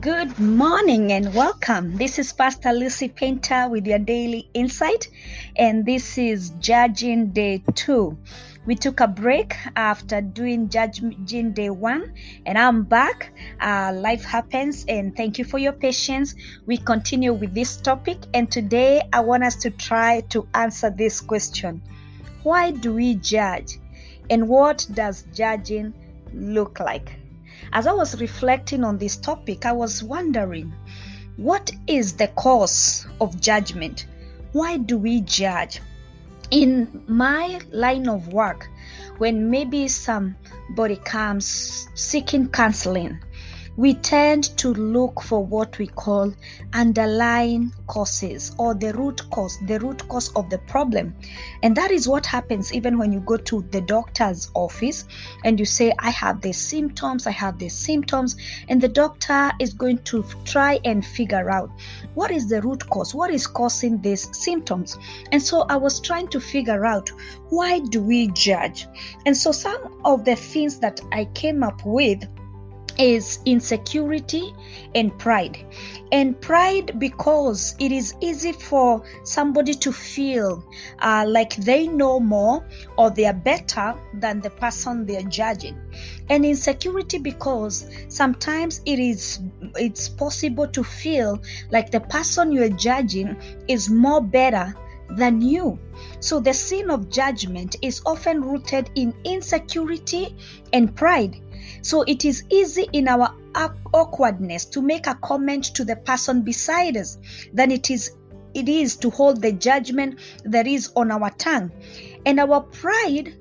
Good morning and welcome. This is Pastor Lucy Painter with your daily insight, and this is Judging Day 2. We took a break after doing Judging Day 1, and I'm back. Life happens, and thank you for your patience. We continue with this topic, and today I want us to try to answer this question: why do we judge, and what does judging look like? As I was reflecting on this topic, I was wondering, what is the cause of judgment? Why do we judge? In my line of work, when maybe somebody comes seeking counseling, we tend to look for what we call underlying causes, or the root cause of the problem. And that is what happens even when you go to the doctor's office and you say, I have these symptoms, and the doctor is going to try and figure out what is the root cause, what is causing these symptoms. And so I was trying to figure out, why do we judge? And so some of the things that I came up with is insecurity and pride. And pride, because it is easy for somebody to feel like they know more or they are better than the person they are judging. And insecurity, because sometimes it's possible to feel like the person you are judging is more better than you. So the sin of judgment is often rooted in insecurity and pride. So it is easy in our awkwardness to make a comment to the person beside us than it is to hold the judgment that is on our tongue. And our pride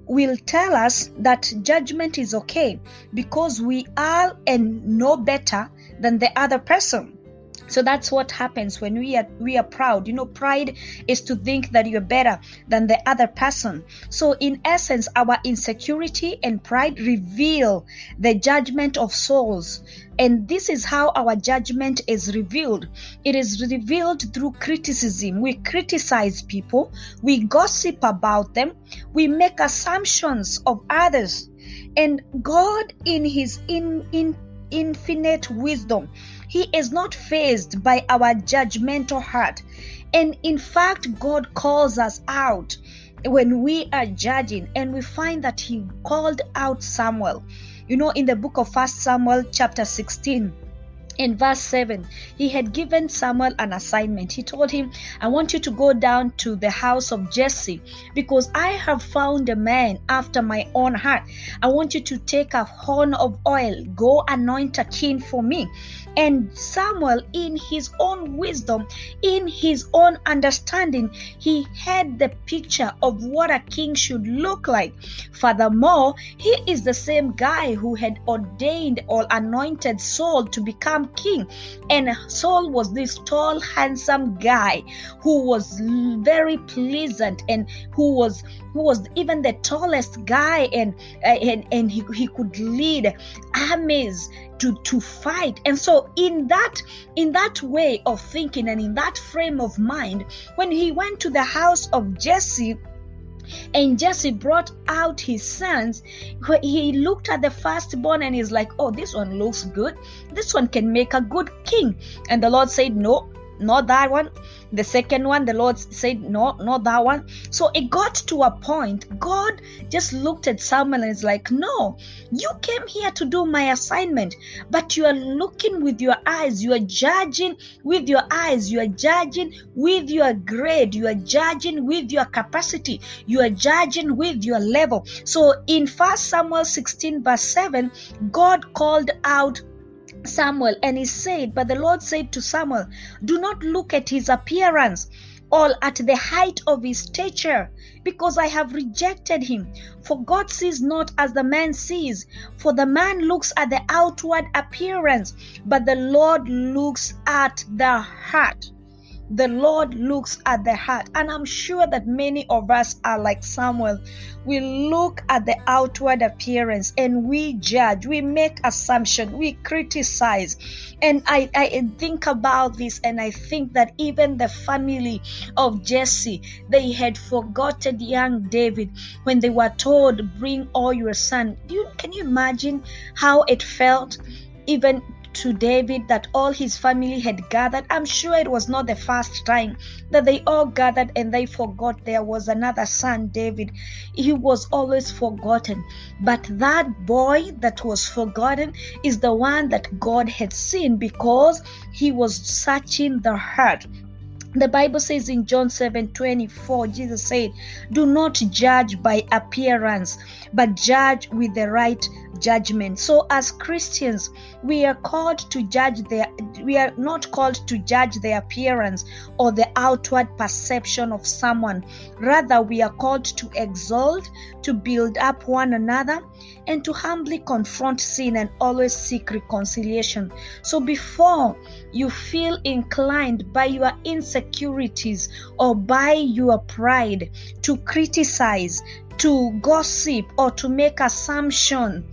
will tell us that judgment is okay because we are and know better than the other person. So that's what happens when we are proud. Pride is to think that you're better than the other person. So in essence, our insecurity and pride reveal the judgment of souls. And this is how our judgment is revealed. It is revealed through criticism. We criticize people. We gossip about them. We make assumptions of others. And God, in his infinite wisdom, he is not fazed by our judgmental heart. And in fact, God calls us out when we are judging, and we find that he called out Samuel. In the book of 1 Samuel chapter 16, in verse 7, he had given Samuel an assignment. He told him, I want you to go down to the house of Jesse because I have found a man after my own heart. I want you to take a horn of oil, go anoint a king for me. And Samuel, in his own wisdom, in his own understanding, he had the picture of what a king should look like. Furthermore, he is the same guy who had ordained or anointed Saul to become king. And Saul was this tall, handsome guy who was very pleasant, and who was even the tallest guy, and he could lead armies to fight. And so in that way of thinking and in that frame of mind, when he went to the house of Jesse, and Jesse brought out his sons, he looked at the firstborn and he's like, oh, this one looks good. This one can make a good king. And the Lord said, no, not that one. The second one, the Lord said, no, not that one. So it got to a point, God just looked at Samuel and is like, no, you came here to do my assignment, but you are looking with your eyes. You are judging with your eyes. You are judging with your grade. You are judging with your capacity. You are judging with your level. So in 1 Samuel 16 verse 7, God called out Samuel, and he said, but the Lord said to Samuel, do not look at his appearance or at the height of his stature, because I have rejected him. For God sees not as the man sees, for the man looks at the outward appearance, but the Lord looks at the heart. The Lord looks at the heart. And I'm sure that many of us are like Samuel. We look at the outward appearance and we judge, we make assumptions, we criticize. And I think about this, and I think that even the family of Jesse, they had forgotten young David when they were told, bring all your son. Can you imagine how it felt even to David that all his family had gathered. I'm sure it was not the first time that they all gathered and they forgot there was another son, David. He was always forgotten. But that boy that was forgotten is the one that God had seen, because he was searching the heart. The Bible says in John 7:24, Jesus said, "Do not judge by appearance, but judge with the right judgment." So as Christians, we are not called to judge the appearance or the outward perception of someone. Rather, we are called to exalt, to build up one another, and to humbly confront sin and always seek reconciliation. So before you feel inclined by your insecurities or by your pride to criticize, to gossip, or to make assumption,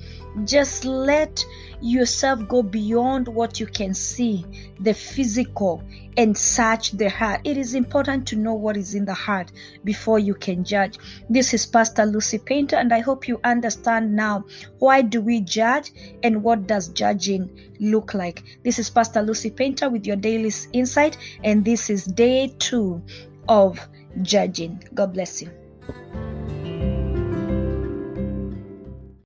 just let yourself go beyond what you can see, the physical, and search the heart. It is important to know what is in the heart before you can judge. This is Pastor Lucy Painter, and I hope you understand now, why do we judge and what does judging look like. This is Pastor Lucy Painter with your daily insight, and this is day 2 of judging. God bless you.